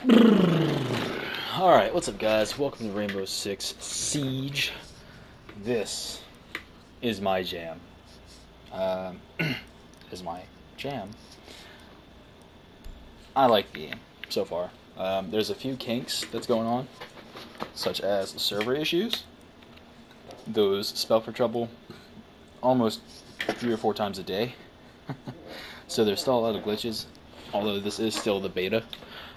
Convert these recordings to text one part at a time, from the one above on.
Alright, what's up guys? Welcome to Rainbow Six Siege. This is my jam. Is my jam. I like the game so far. There's a few kinks that's going on, such as server issues. Those spell for trouble almost 3 or 4 times a day. So there's still a lot of glitches, although this is still the beta.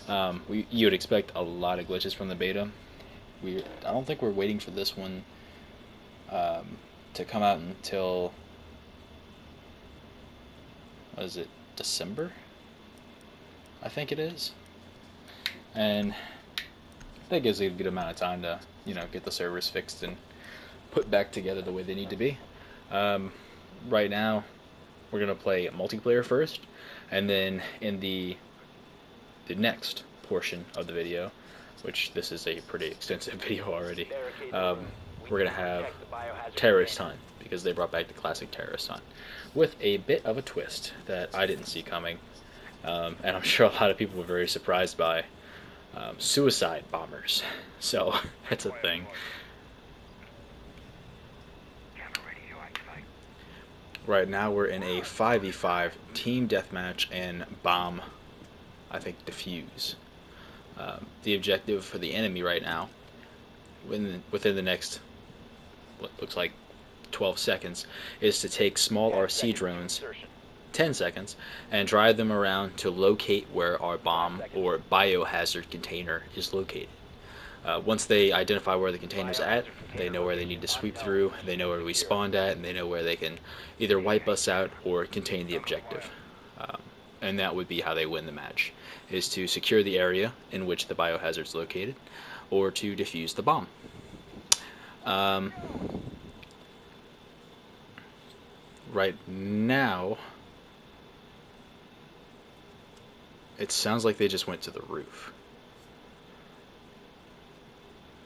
You would expect a lot of glitches from the beta. I don't think we're waiting for this one to come out until, what is it, December? I think it is. And that gives it a good amount of time to, get the servers fixed and put back together the way they need to be. Right now, we're going to play multiplayer first, and then in the next portion of the video, which this is a pretty extensive video already, we're going to have Terrorist Hunt, because they brought back the classic Terrorist Hunt, with a bit of a twist that I didn't see coming, and I'm sure a lot of people were very surprised by. Suicide bombers. So, that's a thing. Right now we're in a 5v5 team deathmatch and bomb, I think, defuse. The objective for the enemy right now, within the next, what looks like 12 seconds, is to take small RC drones, 10 seconds, and drive them around to locate where our bomb or biohazard container is located. Once they identify where the container's at, they know where they need to sweep through, they know where we spawned at, and they know where they can either wipe us out or contain the objective. And that would be how they win the match, is to secure the area in which the biohazard is located, or to defuse the bomb. Right now, it sounds like they just went to the roof.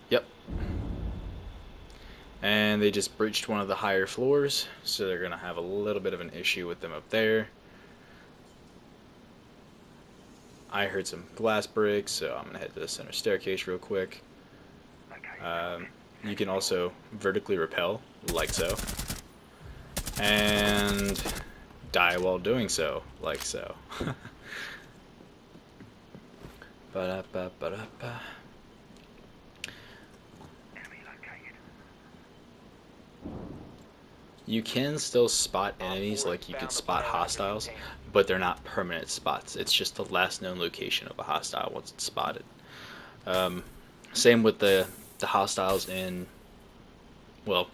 Yep. And they just breached one of the higher floors, so they're going to have a little bit of an issue with them up there. I heard some glass breaks, so I'm going to head to the center staircase real quick. You can also vertically rappel, like so. And die while doing so, like so. Ba-da-ba-ba-da-ba. You can still spot enemies like you could spot hostiles, but they're not permanent spots. It's just the last known location of a hostile once it's spotted. Same with the hostiles in, well,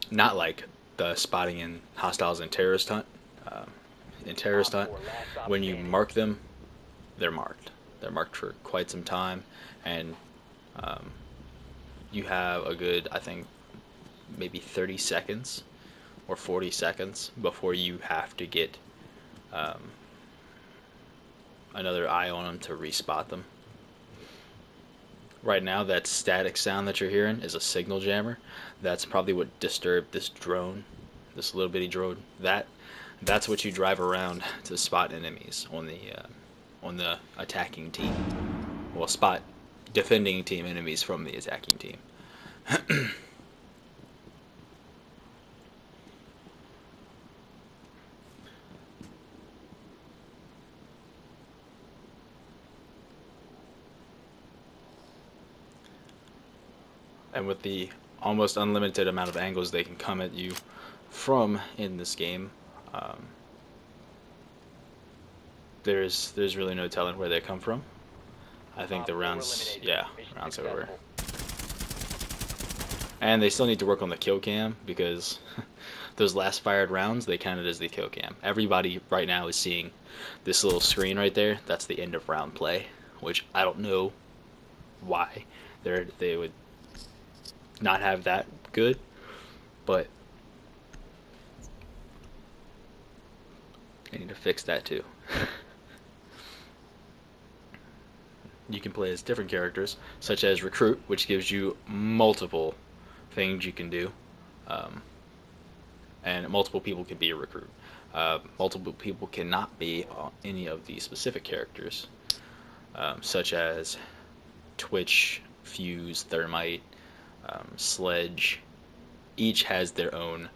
not like the spotting in hostiles in Terrorist Hunt. In Terrorist Hunt, when you mark them, they're marked. They're marked for quite some time, and you have a good, I think, maybe 30 seconds or 40 seconds before you have to get another eye on them to respot them. Right now, that static sound that you're hearing is a signal jammer. That's probably what disturbed this drone, this little bitty drone. That's what you drive around to spot enemies on the attacking team. Well, spot defending team enemies from the attacking team. And with the almost unlimited amount of angles they can come at you from in this game, there's really no telling where they come from. I think the round's over. And they still need to work on the kill cam, because those last fired rounds, they counted as the kill cam. Everybody right now is seeing this little screen right there. That's the end of round play, which I don't know why they would not have that good, but they need to fix that too. You can play as different characters, such as Recruit, which gives you multiple things you can do, and multiple people can be a recruit. Multiple people cannot be any of the specific characters, such as Twitch, Fuse, Thermite, Sledge. Each has their own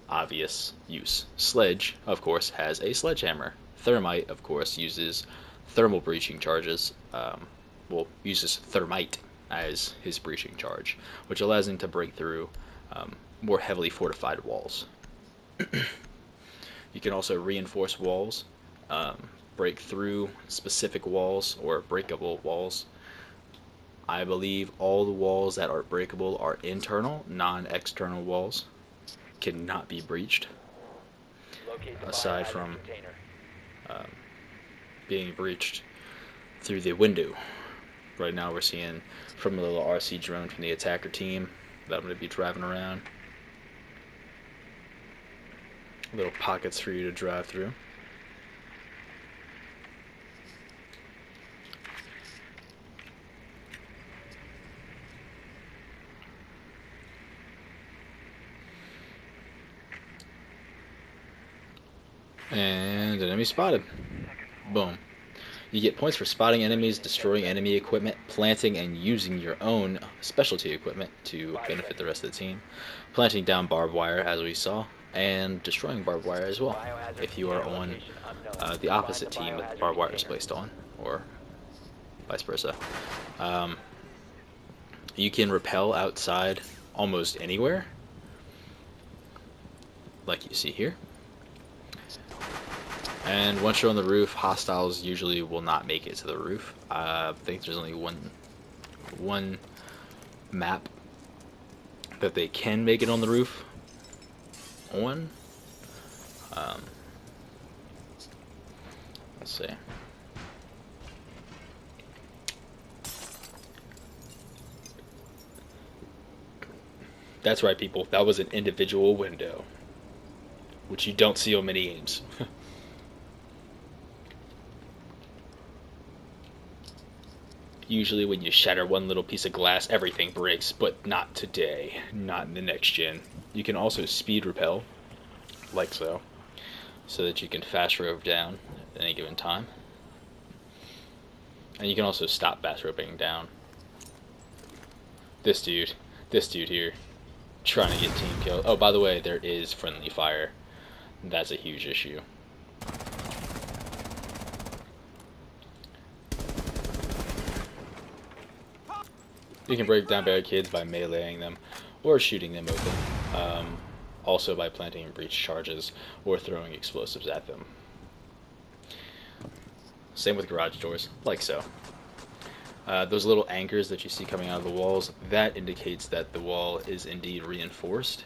obvious use. Sledge, of course, has a sledgehammer. Thermite, of course, uses thermal breaching charges. Uses Thermite as his breaching charge, which allows him to break through more heavily fortified walls. You can also reinforce walls, break through specific walls or breakable walls. I believe all the walls that are breakable are internal, non-external walls. Cannot be breached, aside from being breached through the window. Right now we're seeing from a little RC drone from the attacker team that I'm going to be driving around. Little pockets for you to drive through. And enemy spotted. Boom. You get points for spotting enemies, destroying enemy equipment, planting and using your own specialty equipment to benefit the rest of the team, planting down barbed wire as we saw, and destroying barbed wire as well if you are on the opposite team that the barbed wire is placed on, or vice versa. You can rappel outside almost anywhere, like you see here. And once you're on the roof, hostiles usually will not make it to the roof. I think there's only one map that they can make it on the roof on. Let's see. That's right, people. That was an individual window, which you don't see on many games. Usually when you shatter one little piece of glass, everything breaks, but not today. Not in the next gen. You can also speed rappel, like so that you can fast rope down at any given time. And you can also stop fast roping down. This dude here, trying to get team kill. Oh, by the way, there is friendly fire. That's a huge issue. You can break down barricades by meleeing them or shooting them open. Also by planting breach charges or throwing explosives at them. Same with garage doors, like so. Those little anchors that you see coming out of the walls, that indicates that the wall is indeed reinforced.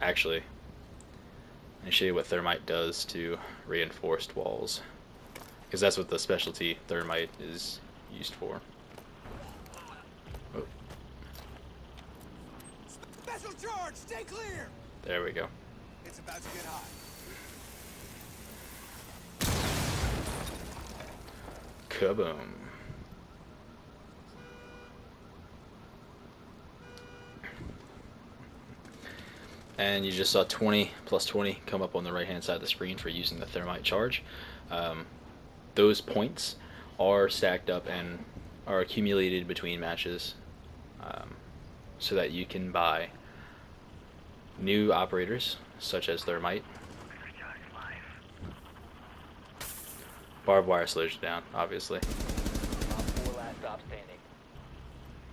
Actually, let me show you what Thermite does to reinforced walls, because that's what the specialty Thermite is used for. Oh. Special charge, stay clear. There we go. It's about to get hot. Kaboom. And you just saw 20 plus 20 come up on the right hand side of the screen for using the Thermite charge. Those points are stacked up and are accumulated between matches, so that you can buy new operators such as Thermite. Barbed wire slows you down, obviously.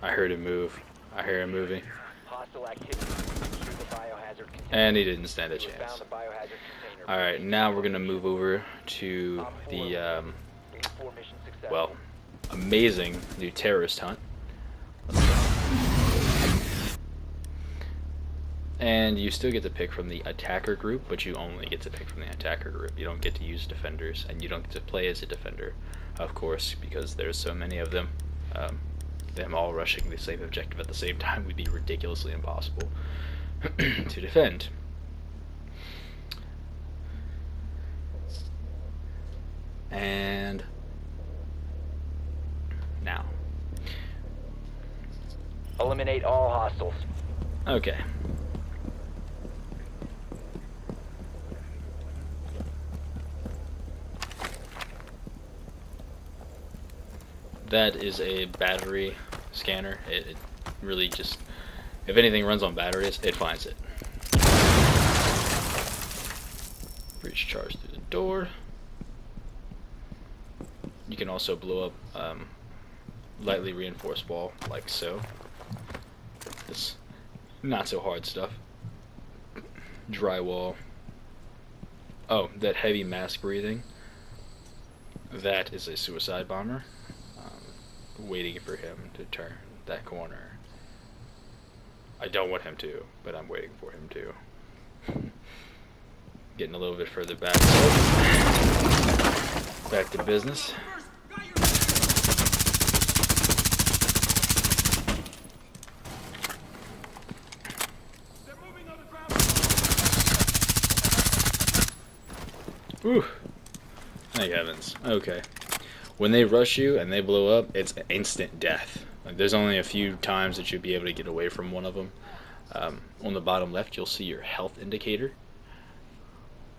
I heard him move. I hear him moving. And he didn't stand a chance. Alright, now we're going to move over to the, well, amazing new terrorist hunt. And you still get to pick from the attacker group, but you only get to pick from the attacker group. You don't get to use defenders, and you don't get to play as a defender, of course, because there's so many of them. Them all rushing the same objective at the same time would be ridiculously impossible to defend. And now. Eliminate all hostiles. Okay. That is a battery scanner. It really just, if anything runs on batteries, it finds it. Breach charge through the door. You can also blow up lightly reinforced wall like so. It's not so hard stuff. Drywall. Oh, that heavy mask breathing. That is a suicide bomber. Waiting for him to turn that corner. I don't want him to, but I'm waiting for him to. Getting a little bit further back. Back to business. Whew. Thank heavens. Okay. When they rush you and they blow up, it's instant death. Like, there's only a few times that you'll be able to get away from one of them. On the bottom left, you'll see your health indicator,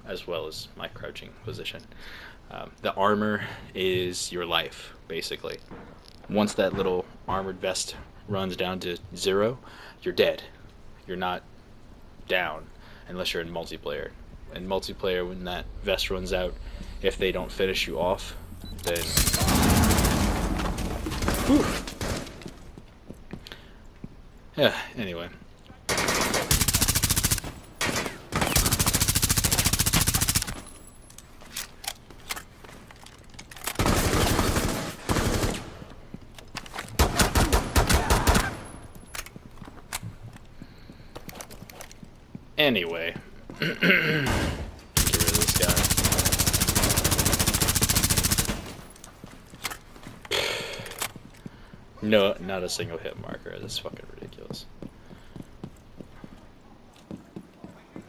as well as my crouching position. The armor is your life, basically. Once that little armored vest runs down to 0, you're dead. You're not down unless you're in multiplayer. In multiplayer, when that vest runs out, if they don't finish you off, then... Whew. Yeah, anyway. Anyway. Get rid of this guy. No, not a single hit marker. That's fucking ridiculous.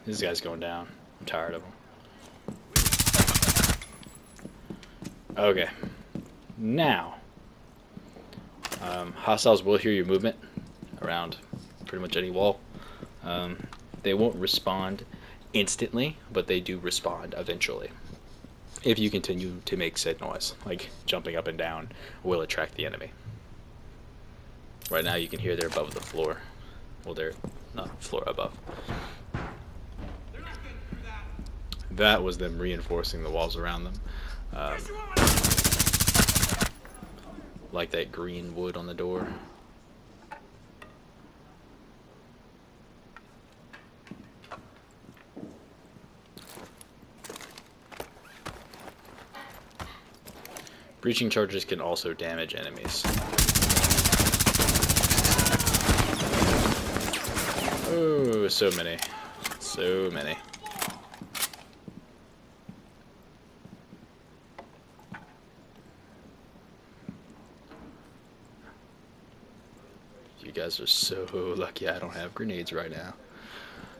This guy's going down. I'm tired of him. Okay. Now. Hostiles will hear your movement around pretty much any wall. They won't respond instantly, but they do respond eventually. If you continue to make said noise, like jumping up and down, will attract the enemy. Right now you can hear they're above the floor. Well, they're not floor above. That was them reinforcing the walls around them. Like that green wood on the door. Breaching charges can also damage enemies. Oh, so many. So many. You guys are so lucky I don't have grenades right now.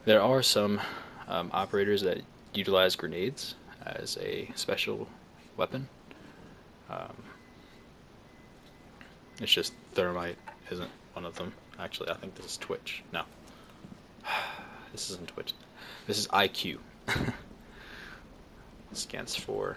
There are some operators that utilize grenades as a special weapon. It's just thermite isn't one of them. Actually, I think this is Twitch. No. This isn't Twitch. This is IQ. Scans for...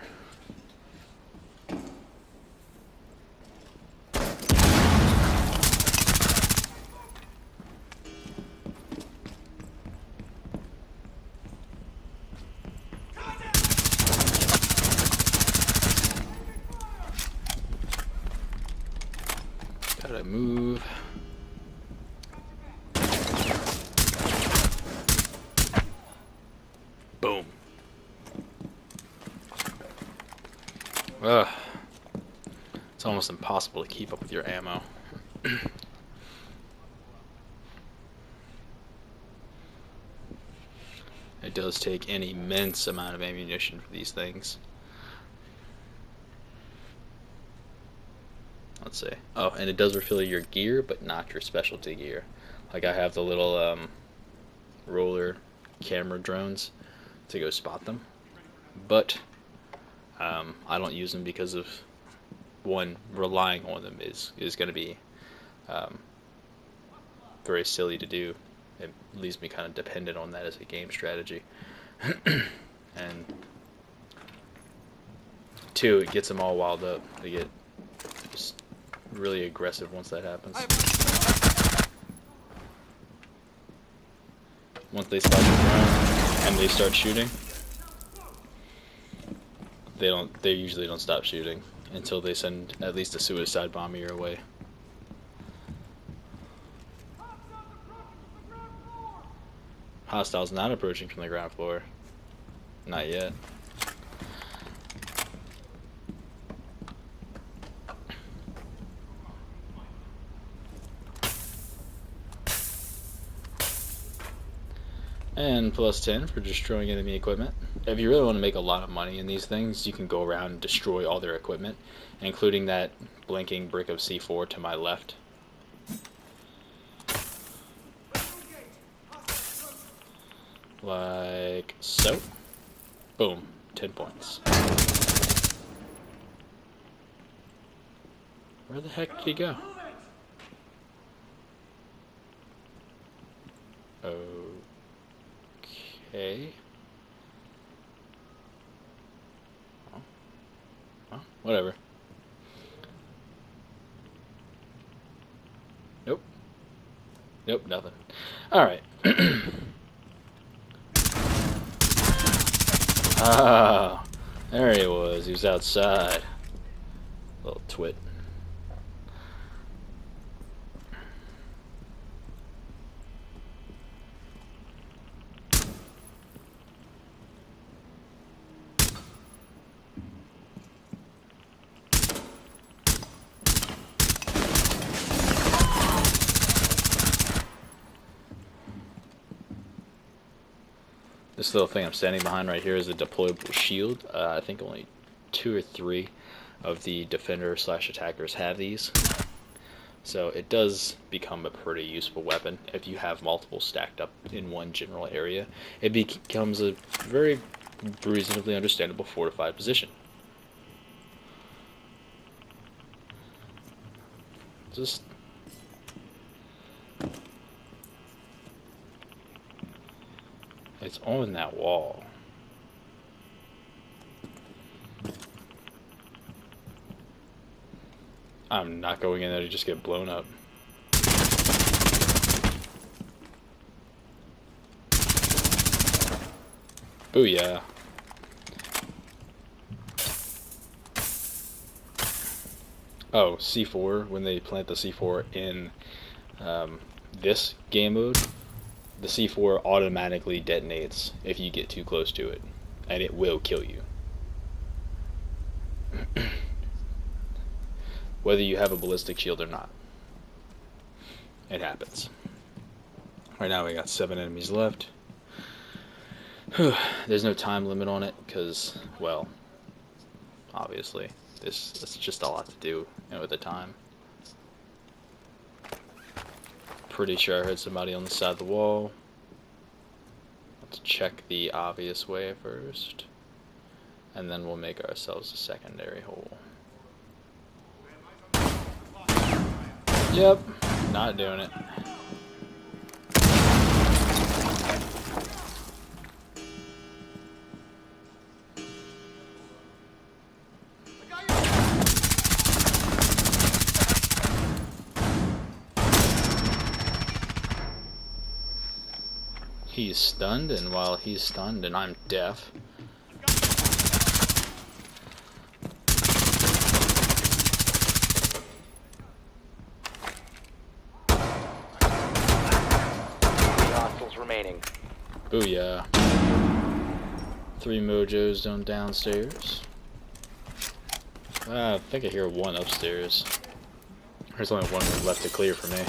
Gotta move. Boom. Ugh. It's almost impossible to keep up with your ammo. It does take an immense amount of ammunition for these things. Let's see. Oh, and it does refill your gear, but not your specialty gear. Like I have the little roller camera drones to go spot them, but I don't use them because of, one, relying on them is going to be very silly to do. It leaves me kind of dependent on that as a game strategy. And two, it gets them all wild up. They get just really aggressive once that happens. Once they stop the drone and they start shooting, they usually don't stop shooting until they send at least a suicide bomber your way. Hostiles not approaching from the ground floor. Not yet. And plus 10 for destroying enemy equipment. If you really want to make a lot of money in these things, you can go around and destroy all their equipment, including that blinking brick of C4 to my left. Like so. Boom. 10 points. Where the heck did he go? Okay. Oh, whatever. Nope. Nope, nothing. Alright. Ah, there he was. He was outside. Little twit. This little thing I'm standing behind right here is a deployable shield. I think only 2 or 3 of the defender/attackers have these. So it does become a pretty useful weapon if you have multiple stacked up in one general area. It becomes a very reasonably understandable fortified position. Just it's on that wall. I'm not going in there to just get blown up. Booyah. Oh, C4, when they plant the C4 in this game mode, the C4 automatically detonates if you get too close to it, and it will kill you. Whether you have a ballistic shield or not. It happens. Right now we got 7 enemies left. There's no time limit on it because, well, obviously, it's just a lot to do with the time. Pretty sure I heard somebody on the side of the wall. Let's check the obvious way first, and then we'll make ourselves a secondary hole. Yep, not doing it. He's stunned, and while he's stunned and I'm deaf, Hostiles remaining. booyah. 3 mojos done downstairs. I think I hear 1 upstairs. There's only 1 left to clear for me.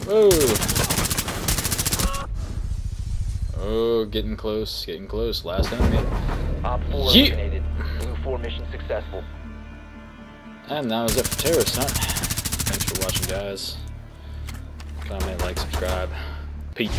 Whoa! Oh, getting close, getting close. Last enemy. Op 4 eliminated. Blue 4 mission successful. And that was it for Terrorist Hunt. Thanks for watching, guys. Comment, like, subscribe. Peace.